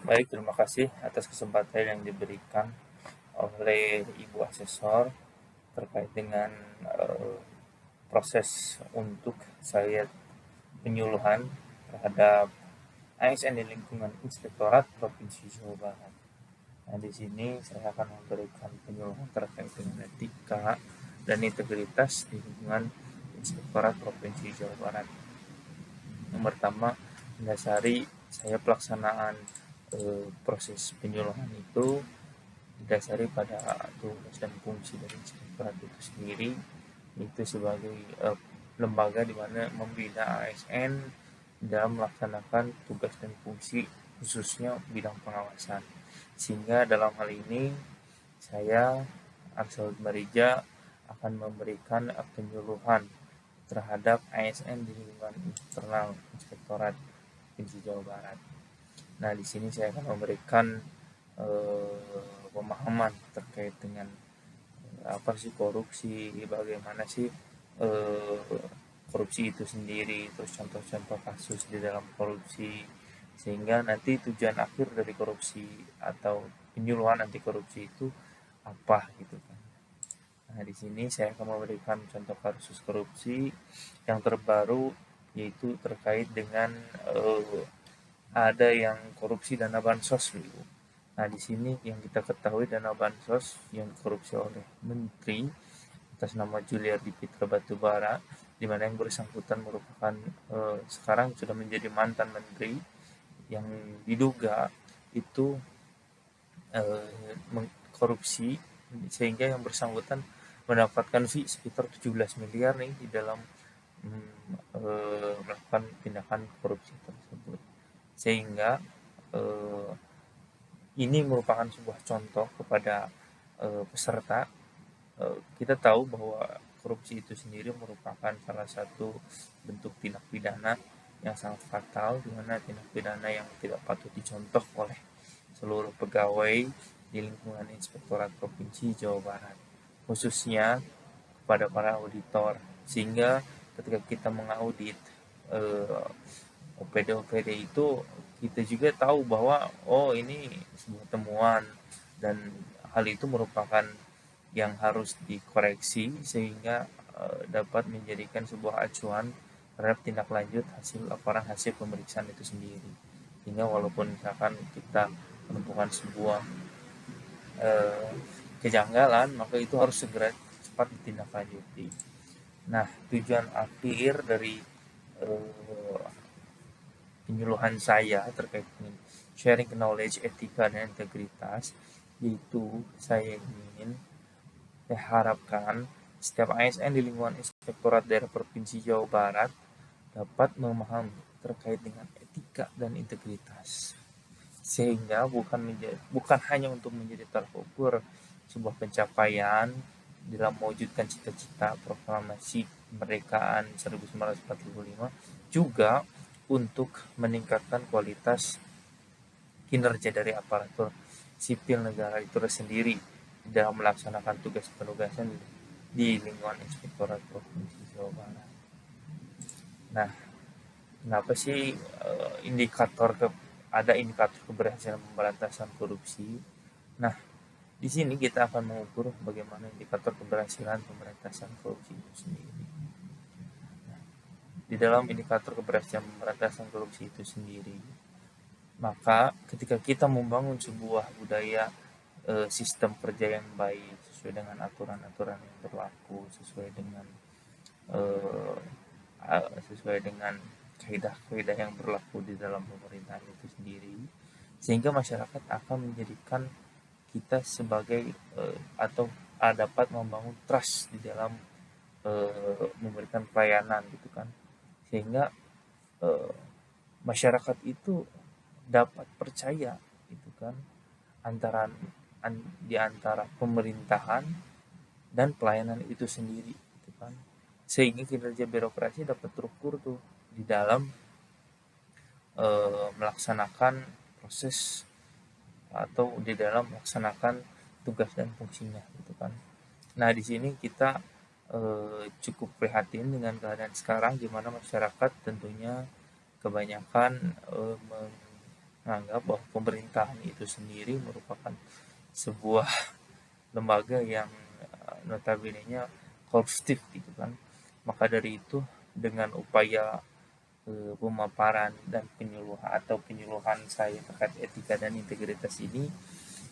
Baik, terima kasih atas kesempatan yang diberikan oleh Ibu Asesor terkait dengan proses untuk saya penyuluhan terhadap ASN di lingkungan Inspektorat Provinsi Jawa Barat. Nah, di sini saya akan memberikan penyuluhan terkait dengan etika dan integritas di lingkungan Inspektorat Provinsi Jawa Barat. Yang pertama, mendasari saya pelaksanaan proses penyuluhan itu didasari pada tugas dan fungsi dari Inspektorat itu sendiri, itu sebagai lembaga di mana membina ASN dalam melaksanakan tugas dan fungsi khususnya bidang pengawasan. Sehingga dalam hal ini saya Arsul Marija akan memberikan penyuluhan terhadap ASN di lingkungan internal Inspektorat Provinsi Jawa Barat. Nah, di sini saya akan memberikan pemahaman terkait dengan apa sih korupsi, bagaimana sih korupsi itu sendiri, terus contoh-contoh kasus di dalam korupsi, sehingga nanti tujuan akhir dari korupsi atau penyuluhan anti korupsi itu apa gitu kan. Nah, di sini saya akan memberikan contoh kasus korupsi yang terbaru, yaitu terkait dengan ada yang korupsi dana bansos dulu. Nah, di sini yang kita ketahui dana bansos yang korupsi oleh menteri atas nama Juliari Peter Batubara, di mana yang bersangkutan merupakan sekarang sudah menjadi mantan menteri yang diduga itu korupsi, sehingga yang bersangkutan mendapatkan fee sekitar 17 miliar nih di dalam melakukan tindakan korupsi tersebut. Sehingga eh, ini merupakan sebuah contoh kepada peserta. Kita tahu bahwa korupsi itu sendiri merupakan salah satu bentuk tindak pidana yang sangat fatal, di mana tindak pidana yang tidak patut dicontoh oleh seluruh pegawai di lingkungan Inspektorat Provinsi Jawa Barat, khususnya kepada para auditor. Sehingga ketika kita mengaudit OPD-OPD itu, kita juga tahu bahwa oh, ini sebuah temuan dan hal itu merupakan yang harus dikoreksi sehingga dapat menjadikan sebuah acuan terhadap tindak lanjut hasil laporan hasil pemeriksaan itu sendiri. Sehingga walaupun misalkan kita menemukan sebuah eh, kejanggalan, maka itu harus segera cepat ditindaklanjuti. Nah, tujuan akhir dari eh, penyuluhan saya terkait dengan sharing knowledge, etika, dan integritas, yaitu saya ingin, saya harapkan setiap ASN di lingkungan Inspektorat Daerah Provinsi Jawa Barat dapat memahami terkait dengan etika dan integritas, sehingga bukan hanya untuk menjadi tolak ukur sebuah pencapaian dalam mewujudkan cita-cita proklamasi kemerdekaan 1945, juga untuk meningkatkan kualitas kinerja dari aparatur sipil negara itu sendiri dalam melaksanakan tugas penugasan di lingkungan Inspektorat Provinsi Jawa Barat. Nah, kenapa sih ada indikator keberhasilan pemberantasan korupsi? Nah, di sini kita akan mengukur bagaimana indikator keberhasilan pemberantasan korupsi itu sendiri. Nah, di dalam indikator keberhasilan pemberantasan korupsi itu sendiri, maka ketika kita membangun sebuah budaya sistem kerja yang baik sesuai dengan aturan-aturan yang berlaku, eh, sesuai dengan kaidah-kaidah yang berlaku di dalam pemerintahan itu sendiri, sehingga masyarakat akan menjadikan kita sebagai atau dapat membangun trust di dalam memberikan pelayanan gitu kan, sehingga eh, masyarakat itu dapat percaya gitu kan antara di antara pemerintahan dan pelayanan itu sendiri gitu kan, sehingga kinerja birokrasi dapat terukur tuh di dalam melaksanakan proses atau di dalam melaksanakan tugas dan fungsinya gitu kan. Nah, di sini kita cukup prihatin dengan keadaan sekarang, di mana masyarakat tentunya kebanyakan menganggap bahwa pemerintahan itu sendiri merupakan sebuah lembaga yang notabene-nya koruptif gitu kan. Maka dari itu dengan upaya pemaparan dan penyuluhan saya terkait etika dan integritas ini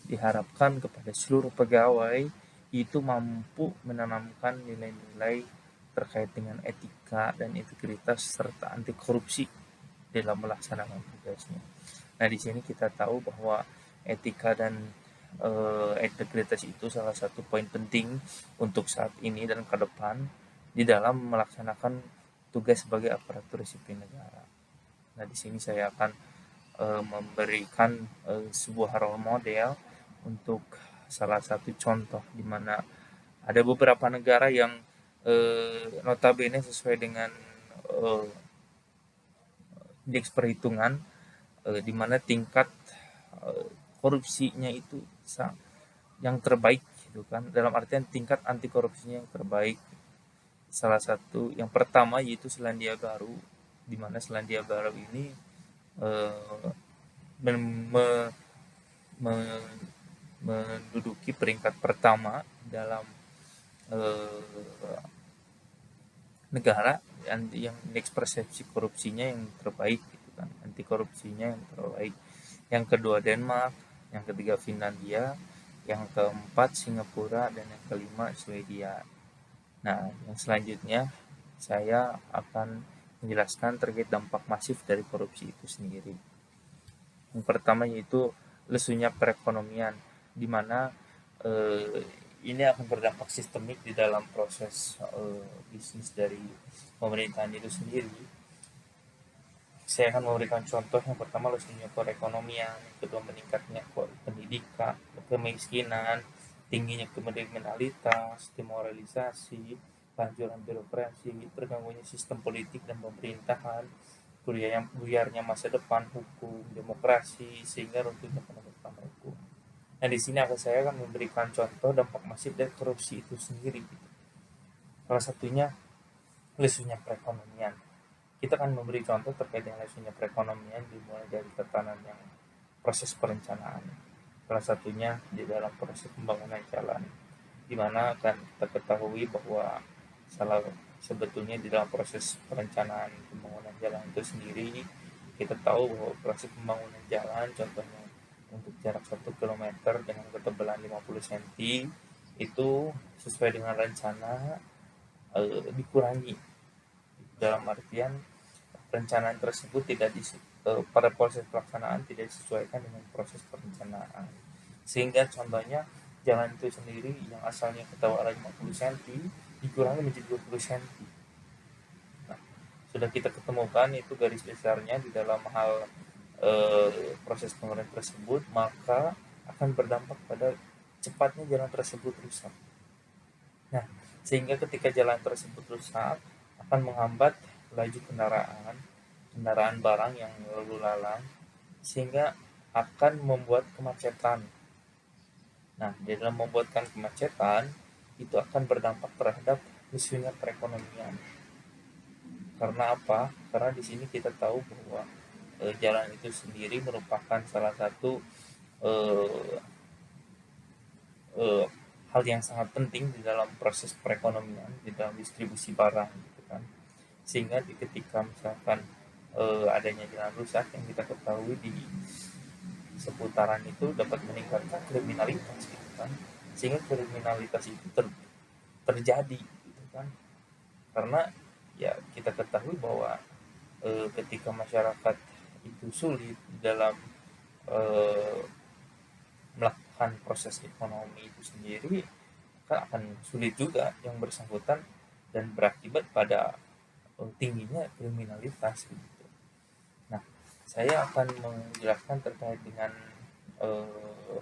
diharapkan kepada seluruh pegawai itu mampu menanamkan nilai-nilai terkait dengan etika dan integritas serta anti korupsi dalam melaksanakan tugasnya. Nah, di sini kita tahu bahwa etika dan integritas itu salah satu poin penting untuk saat ini dan ke depan di dalam melaksanakan tugas sebagai aparatur sipil negara. Nah, di sini saya akan memberikan sebuah role model untuk salah satu contoh di mana ada beberapa negara yang notabene sesuai dengan eh, indeks perhitungan di mana tingkat korupsinya itu yang terbaik gitu kan, dalam artian tingkat anti korupsinya yang terbaik. Salah satu yang pertama yaitu Selandia Baru, di mana Selandia Baru ini eh, men- me- me- menduduki peringkat pertama dalam eh, negara yang indeks persepsi korupsinya yang terbaik gitu kan, anti korupsinya yang terbaik. Yang kedua Denmark, yang ketiga Finlandia, yang keempat Singapura, dan yang kelima Swedia. Nah, yang selanjutnya saya akan menjelaskan terkait dampak masif dari korupsi itu sendiri. Yang pertama yaitu lesunya perekonomian, di mana eh, ini akan berdampak sistemik di dalam proses bisnis dari pemerintahan itu sendiri. Saya akan memberikan contoh. Yang pertama lesunya perekonomian, yang kedua meningkatnya pendidikan, kemiskinan, tingginya kriminalitas, demoralisasi, kehancuran birokrasi, terganggunya sistem politik dan pemerintahan, buyarnya masa depan hukum, demokrasi, sehingga runtuhnya penegakan hukum. Nah, di sini saya akan memberikan contoh dampak masif dari korupsi itu sendiri. Salah satunya lesunya perekonomian. Kita akan memberi contoh terkait dengan lesunya perekonomian dimulai dari tatanan yang proses perencanaan. Salah satunya di dalam proses pembangunan jalan, di mana akan kita ketahui bahwa salah sebetulnya di dalam proses perencanaan pembangunan jalan itu sendiri kita tahu bahwa proses pembangunan jalan contohnya untuk jarak 1 km dengan ketebalan 50 cm itu sesuai dengan rencana dikurangi, dalam artian perencanaan tersebut tidak pada proses pelaksanaan tidak disesuaikan dengan proses perencanaan, sehingga contohnya jalan itu sendiri yang asalnya ketebalan 50 cm dikurangi menjadi 20 cm. Nah, sudah kita ketemukan itu garis besarnya di dalam hal proses pembangunan tersebut, maka akan berdampak pada cepatnya jalan tersebut rusak. Nah, sehingga ketika jalan tersebut rusak akan menghambat laju kendaraan barang yang lalu lalang, sehingga akan membuat kemacetan. Nah, di dalam membuatkan kemacetan itu akan berdampak terhadap lesunya perekonomian. Karena apa? Karena di sini kita tahu bahwa jalan itu sendiri merupakan salah satu eh, eh, hal yang sangat penting di dalam proses perekonomian, di dalam distribusi barang gitu kan. Sehingga ketika misalkan adanya jalan rusak yang kita ketahui di seputaran itu dapat meningkatkan kriminalitas gitu kan, sehingga kriminalitas itu terjadi gitu kan, karena ya kita ketahui bahwa ketika masyarakat itu sulit dalam eh, melakukan proses ekonomi itu sendiri, maka akan sulit juga yang bersangkutan dan berakibat pada tingginya kriminalitas gitu. Nah, saya akan menjelaskan terkait dengan eh,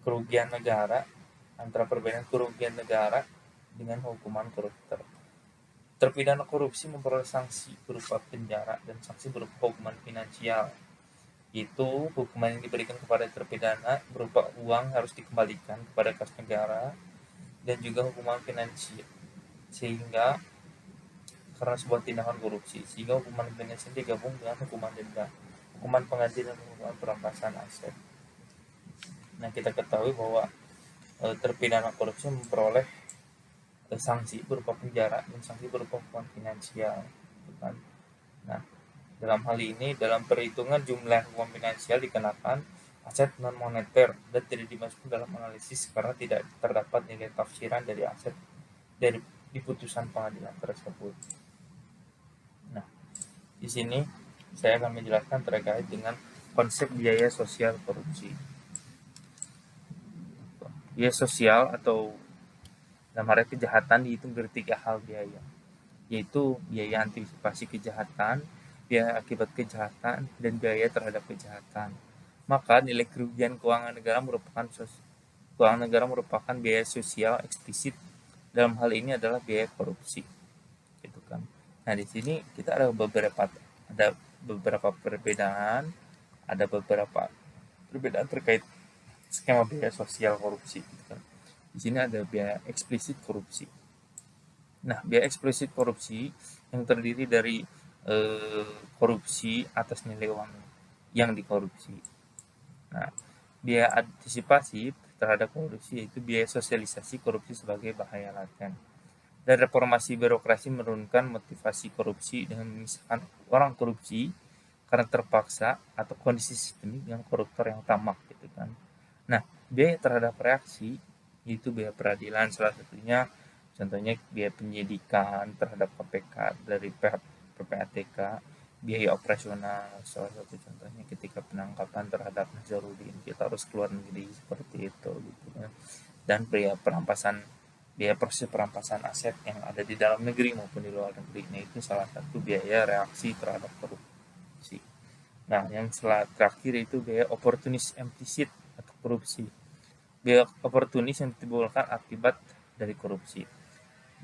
kerugian negara, antara perbedaan kerugian negara dengan hukuman koruptor. Terpidana korupsi memperoleh sanksi berupa penjara dan sanksi berupa hukuman finansial. Itu hukuman yang diberikan kepada terpidana berupa uang harus dikembalikan kepada kas negara, dan juga hukuman finansial, sehingga karena sebuah tindakan korupsi, sehingga hukuman pidana sendiri digabung dengan hukuman denda, hukuman pengganti dan hukuman perampasan aset. Nah, kita ketahui bahwa terpidana korupsi memperoleh sanksi berupa penjara dan sanksi berupa hukuman finansial, gitu kan. Nah, dalam hal ini dalam perhitungan jumlah hukuman finansial dikenakan aset non moneter dan tidak dimasukkan dalam analisis karena tidak terdapat nilai tafsiran dari aset dari di putusan pengadilan tersebut. Nah, di sini saya akan menjelaskan terkait dengan konsep biaya sosial korupsi. Biaya sosial atau dalam area kejahatan dihitung dari 3 hal biaya, yaitu biaya antisipasi kejahatan, biaya akibat kejahatan, dan biaya terhadap kejahatan. Maka nilai kerugian keuangan negara merupakan biaya sosial eksplisit. Dalam hal ini adalah biaya korupsi, gitu kan. Nah, di sini kita ada beberapa perbedaan, terkait skema biaya sosial korupsi, gitu kan. Di sini ada biaya eksplisit korupsi. Nah, biaya eksplisit korupsi yang terdiri dari korupsi atas nilai uang yang dikorupsi. Nah, biaya antisipasi terhadap korupsi yaitu biaya sosialisasi korupsi sebagai bahaya laten. Dan reformasi birokrasi menurunkan motivasi korupsi dengan memisahkan orang korupsi karena terpaksa atau kondisi sistemik dengan koruptor yang tamak, gitu kan. Nah, biaya terhadap reaksi yaitu biaya peradilan, salah satunya contohnya biaya penyidikan terhadap KPK dari pihak PPATK, biaya operasional salah satu contohnya ketika penangkapan terhadap Nazarudin kita harus keluar negeri seperti itu, gitu ya. Dan biaya proses perampasan aset yang ada di dalam negeri maupun di luar negeri, nah itu salah satu biaya reaksi terhadap korupsi. Nah, yang terakhir itu biaya oportunis implisit atau korupsi. Biaya oportunis yang ditimbulkan akibat dari korupsi.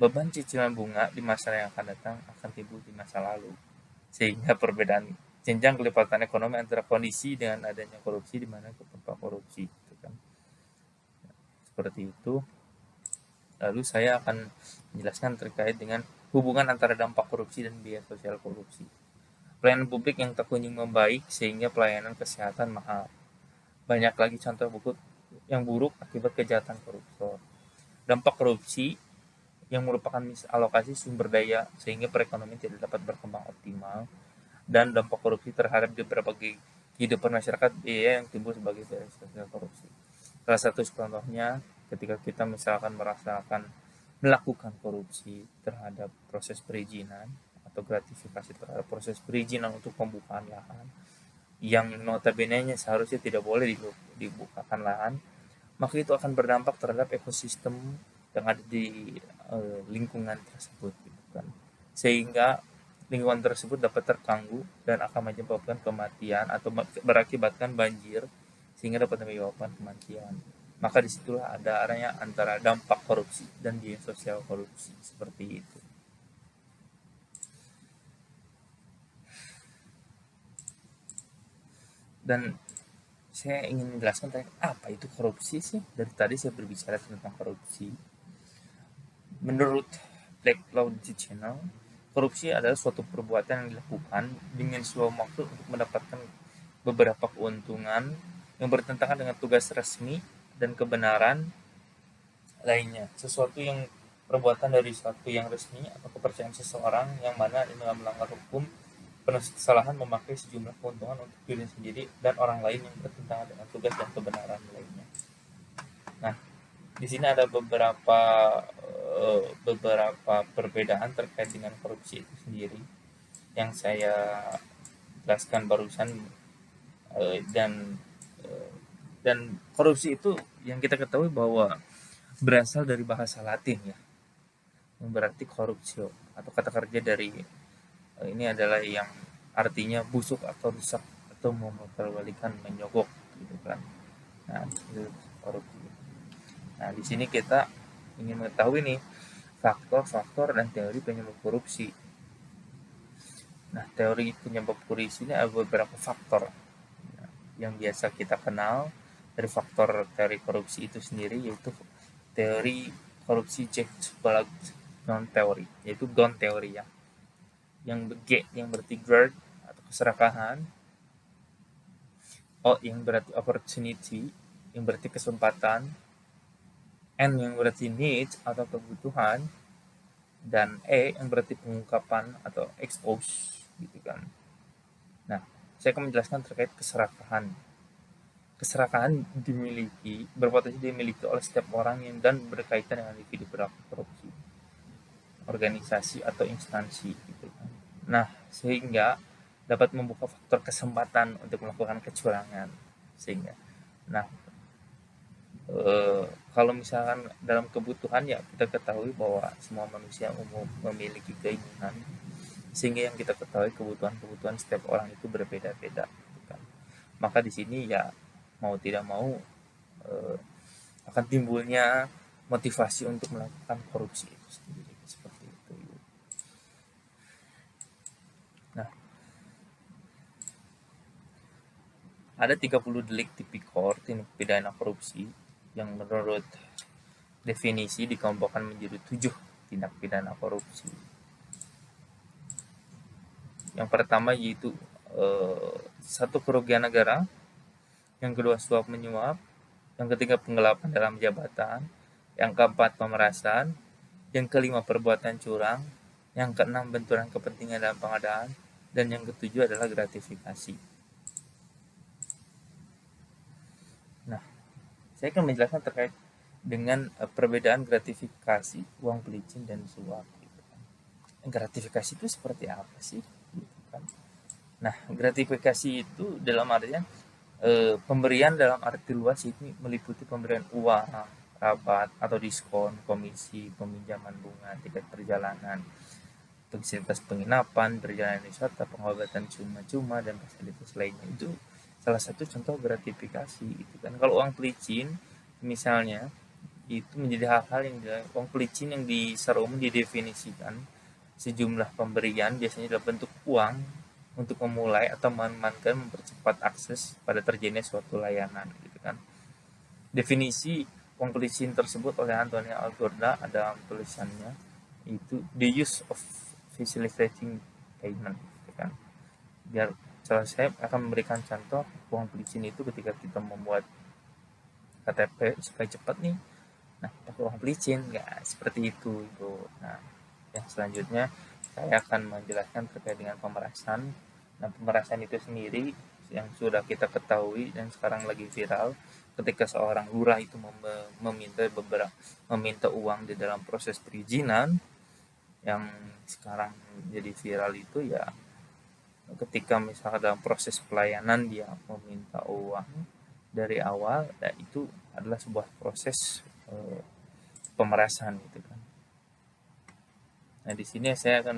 Beban cicilan bunga di masa yang akan datang akan timbul di masa lalu. Sehingga perbedaan jenjang kelipatan ekonomi antara kondisi dengan adanya korupsi di mana tanpa korupsi, gitu kan. Seperti itu. Lalu saya akan menjelaskan terkait dengan hubungan antara dampak korupsi dan biaya sosial korupsi. Pelayanan publik yang tak kunjung membaik sehingga pelayanan kesehatan mahal. Banyak lagi contoh buku yang buruk akibat kejahatan koruptor. Dampak korupsi yang merupakan misalokasi sumber daya sehingga perekonomian tidak dapat berkembang optimal, dan dampak korupsi terhadap beberapa kehidupan masyarakat biaya yang timbul sebagai biaya sosial korupsi. Salah satu contohnya ketika kita misalkan melakukan korupsi terhadap proses perizinan atau gratifikasi terhadap proses perizinan untuk pembukaan lahan yang notabene seharusnya tidak boleh dibukakan lahan, maka itu akan berdampak terhadap ekosistem yang ada di lingkungan tersebut, gitu kan. Sehingga lingkungan tersebut dapat terganggu dan akan menyebabkan kematian atau berakibatkan banjir sehingga dapat menyebabkan kematian. Maka disitulah ada arahnya antara dampak korupsi dan biaya sosial korupsi, seperti itu. Dan saya ingin menjelaskan apa itu korupsi sih. Dari tadi saya berbicara tentang korupsi. Menurut Black Law Channel, korupsi adalah suatu perbuatan yang dilakukan dengan sebuah maksud untuk mendapatkan beberapa keuntungan yang bertentangan dengan tugas resmi dan kebenaran lainnya. Perbuatan dari sesuatu yang resmi atau kepercayaan seseorang yang mana dengan melanggar hukum, penuh kesalahan memakai sejumlah keuntungan untuk diri sendiri dan orang lain yang bertentangan dengan tugas dan kebenaran lainnya. Nah, di sini ada beberapa perbedaan terkait dengan korupsi itu sendiri yang saya jelaskan barusan, dan korupsi itu yang kita ketahui bahwa berasal dari bahasa Latin ya, yang berarti korupsio, atau kata kerja dari ini adalah yang artinya busuk atau rusak atau memutarbalikkan, menyogok, gitu kan. Nah, itu korupsi. Nah, di sini kita ingin mengetahui nih faktor-faktor dan teori penyebab korupsi. Nah, teori penyebab korupsi ini ada beberapa faktor yang biasa kita kenal dari faktor teori korupsi itu sendiri, yaitu teori korupsi Jacques Balaguer non teori, yaitu GON teori ya. Yang G yang berarti GERD atau keserakahan, O yang berarti opportunity yang berarti kesempatan, N yang berarti needs atau kebutuhan, dan E yang berarti pengungkapan atau expose gitu kan. Nah, saya akan menjelaskan terkait keserakahan. Keserakahan berpotensi dimiliki oleh setiap orang yang dan berkaitan dengan individu pelaku korupsi, organisasi atau instansi gitu kan. Nah, sehingga dapat membuka faktor kesempatan untuk melakukan kecurangan. Sehingga, nah, kalau misalkan dalam kebutuhan ya kita ketahui bahwa semua manusia umum memiliki keinginan, sehingga yang kita ketahui kebutuhan-kebutuhan setiap orang itu berbeda-beda gitu kan. Maka di sini ya mau tidak mau eh, akan timbulnya motivasi untuk melakukan korupsi itu sendiri seperti itu. Nah, ada 30 delik tipikor tindak pidana korupsi yang menurut definisi dikelompokkan menjadi 7 tindak pidana korupsi. Yang pertama yaitu satu kerugian negara, yang kedua suap menyuap, yang ketiga penggelapan dalam jabatan, yang keempat pemerasan, yang kelima perbuatan curang, yang keenam benturan kepentingan dalam pengadaan, dan yang ketujuh adalah gratifikasi. Nah, saya akan menjelaskan terkait dengan perbedaan gratifikasi, uang pelicin, dan suap. Gitu kan. Gratifikasi itu seperti apa sih? Gitu kan. Nah, gratifikasi itu dalam artian pemberian dalam arti luas ini meliputi pemberian uang, rabat atau diskon, komisi, peminjaman bunga, tiket perjalanan, fasilitas penginapan, perjalanan wisata, pengobatan cuma-cuma, dan fasilitas lainnya. Itu salah satu contoh gratifikasi itu kan. Kalau uang pelicin misalnya itu menjadi hal-hal yang uang pelicin yang secara umum didefinisikan sejumlah pemberian biasanya dalam bentuk uang untuk memulai atau mengamankan mempercepat akses pada terjadinya suatu layanan gitu kan. Definisi uang pelicin tersebut oleh Antonio Algorda dalam tulisannya itu the use of facilitating payment gitu kan. Biar saya akan memberikan contoh uang pelicin itu ketika kita membuat KTP supaya cepat nih. Nah, pakai uang pelicin nggak seperti itu itu. Nah, yang selanjutnya saya akan menjelaskan terkait dengan pemerasan. Nah, pemerasan itu sendiri yang sudah kita ketahui dan sekarang lagi viral ketika seorang lurah itu meminta uang di dalam proses perizinan. Yang sekarang jadi viral itu ya ketika misalnya dalam proses pelayanan dia meminta uang dari awal, ya itu adalah sebuah proses pemerasan gitu kan. Nah, di sini saya akan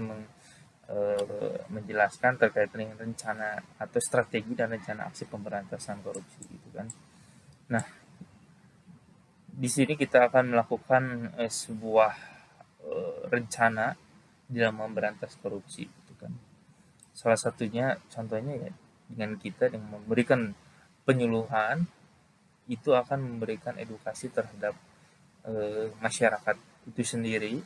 menjelaskan terkait dengan rencana atau strategi dan rencana aksi pemberantasan korupsi gitu kan. Nah, di sini kita akan melakukan sebuah rencana dalam memberantas korupsi gitu kan. Salah satunya contohnya ya dengan kita dengan memberikan penyuluhan itu akan memberikan edukasi terhadap masyarakat itu sendiri.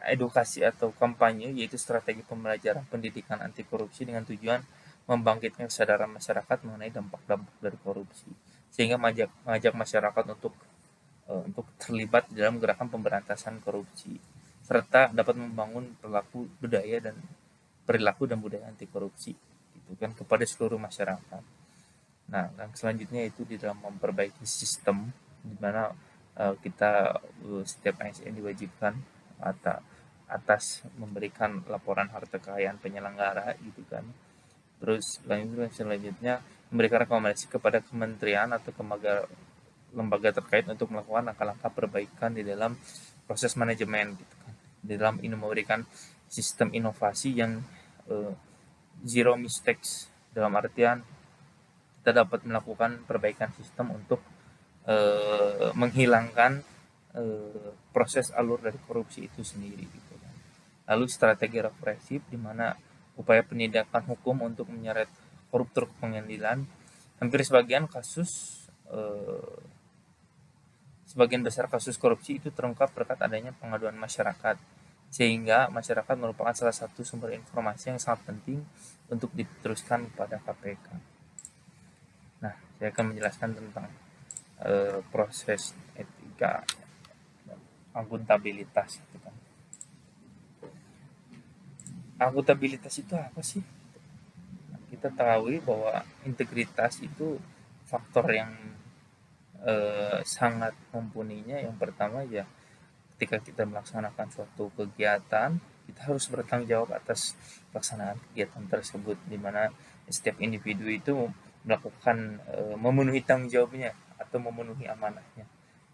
Edukasi atau kampanye yaitu strategi pembelajaran pendidikan anti korupsi dengan tujuan membangkitkan kesadaran masyarakat mengenai dampak-dampak dari korupsi sehingga mengajak masyarakat untuk terlibat dalam gerakan pemberantasan korupsi serta dapat membangun perilaku dan budaya anti korupsi gitu kan kepada seluruh masyarakat. Nah, yang selanjutnya itu di dalam memperbaiki sistem di mana setiap ASN diwajibkan atas memberikan laporan harta kekayaan penyelenggara gitu kan. Terus selanjutnya memberikan rekomendasi kepada kementerian atau lembaga terkait untuk melakukan langkah-langkah perbaikan di dalam proses manajemen gitu kan. Di dalam ini memberikan sistem inovasi yang zero mistakes dalam artian kita dapat melakukan perbaikan sistem untuk menghilangkan proses alur dari korupsi itu sendiri gitu kan. Lalu strategi represif di mana upaya penindakan hukum untuk menyeret koruptor ke pengadilan. Hampir sebagian besar kasus korupsi itu terungkap berkat adanya pengaduan masyarakat sehingga masyarakat merupakan salah satu sumber informasi yang sangat penting untuk diteruskan kepada KPK. Nah, saya akan menjelaskan tentang proses etika akuntabilitas. Akuntabilitas itu apa sih? Kita tahu bahwa integritas itu faktor yang sangat mumpuninya. Yang pertama ya, ketika kita melaksanakan suatu kegiatan, kita harus bertanggung jawab atas pelaksanaan kegiatan tersebut, di mana setiap individu itu melakukan memenuhi tanggung jawabnya atau memenuhi amanahnya,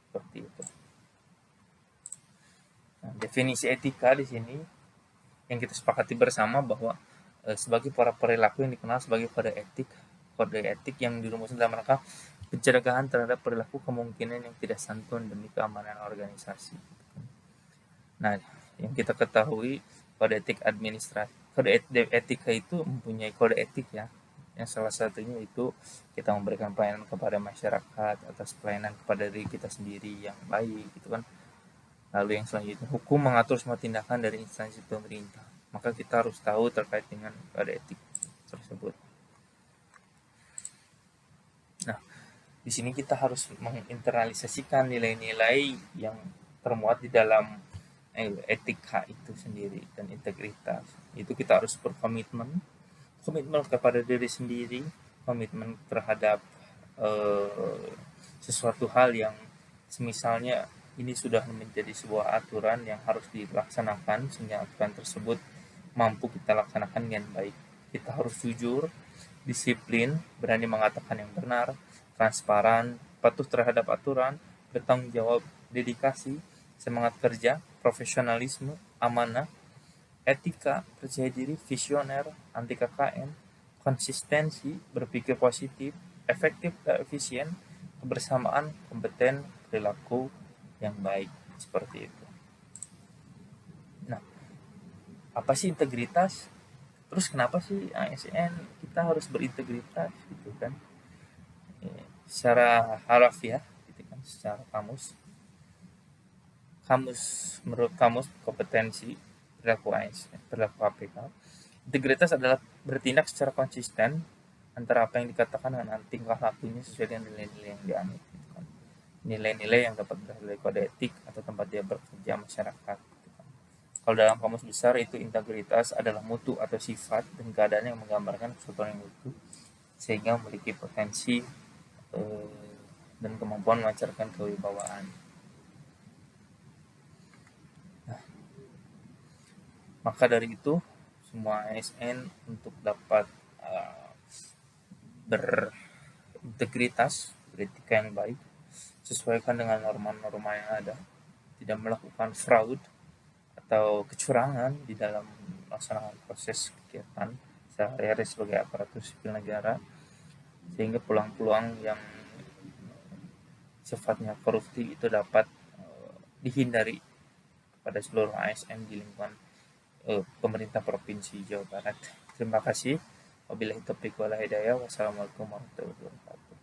seperti itu. Nah, definisi etika di sini yang kita sepakati bersama bahwa sebagai para perilaku yang dikenal sebagai kode etik yang dirumuskan dalam rangka pencegahan terhadap perilaku kemungkinan yang tidak santun demi keamanan organisasi. Nah, yang kita ketahui kode etika itu mempunyai kode etik ya. Yang salah satunya itu kita memberikan pelayanan kepada masyarakat atas pelayanan kepada diri kita sendiri yang baik, gitu kan. Lalu yang selanjutnya, hukum mengatur semua tindakan dari instansi pemerintah. Maka kita harus tahu terkait dengan kode etik tersebut. Nah, di sini kita harus menginternalisasikan nilai-nilai yang termuat di dalam etika itu sendiri dan integritas. Itu kita harus berkomitmen, komitmen kepada diri sendiri, komitmen terhadap sesuatu hal yang semisalnya ini sudah menjadi sebuah aturan yang harus dilaksanakan, sehingga aturan tersebut mampu kita laksanakan dengan baik. Kita harus jujur, disiplin, berani mengatakan yang benar, transparan, patuh terhadap aturan, bertanggung jawab, dedikasi, semangat kerja, profesionalisme, amanah, etika, percaya diri, visioner, anti KKN, konsistensi, berpikir positif, efektif dan efisien, kebersamaan, kompeten, perilaku yang baik, seperti itu. Nah, apa sih integritas? Terus kenapa sih ASN kita harus berintegritas gitu kan? Secara harafiah gitu kan, secara kamus menurut kamus kompetensi perilaku ASN, perilaku KPK, integritas adalah bertindak secara konsisten antara apa yang dikatakan dengan tingkah lakunya sesuai dengan nilai-nilai yang dianut, gitu kan. Nilai-nilai yang dapat berasal dari kode etik atau tempat dia bekerja masyarakat, gitu kan. Kalau dalam kamus besar itu integritas adalah mutu atau sifat dan keadaan yang menggambarkan keseluruhan yang utuh sehingga memiliki potensi dan kemampuan melancarkan kewibawaan. Nah, maka dari itu semua ASN untuk dapat berintegritas, beretika yang baik, sesuaikan dengan norma-norma yang ada, tidak melakukan fraud atau kecurangan di dalam melaksanakan proses kegiatan sehari-hari sebagai aparatur sipil negara, sehingga peluang-peluang yang sifatnya korupsi itu dapat dihindari pada seluruh ASN di lingkungan pemerintah Provinsi Jawa Barat. Terima kasih. Wabillahi taufiq wal hidayah. Wassalamualaikum warahmatullahi wabarakatuh.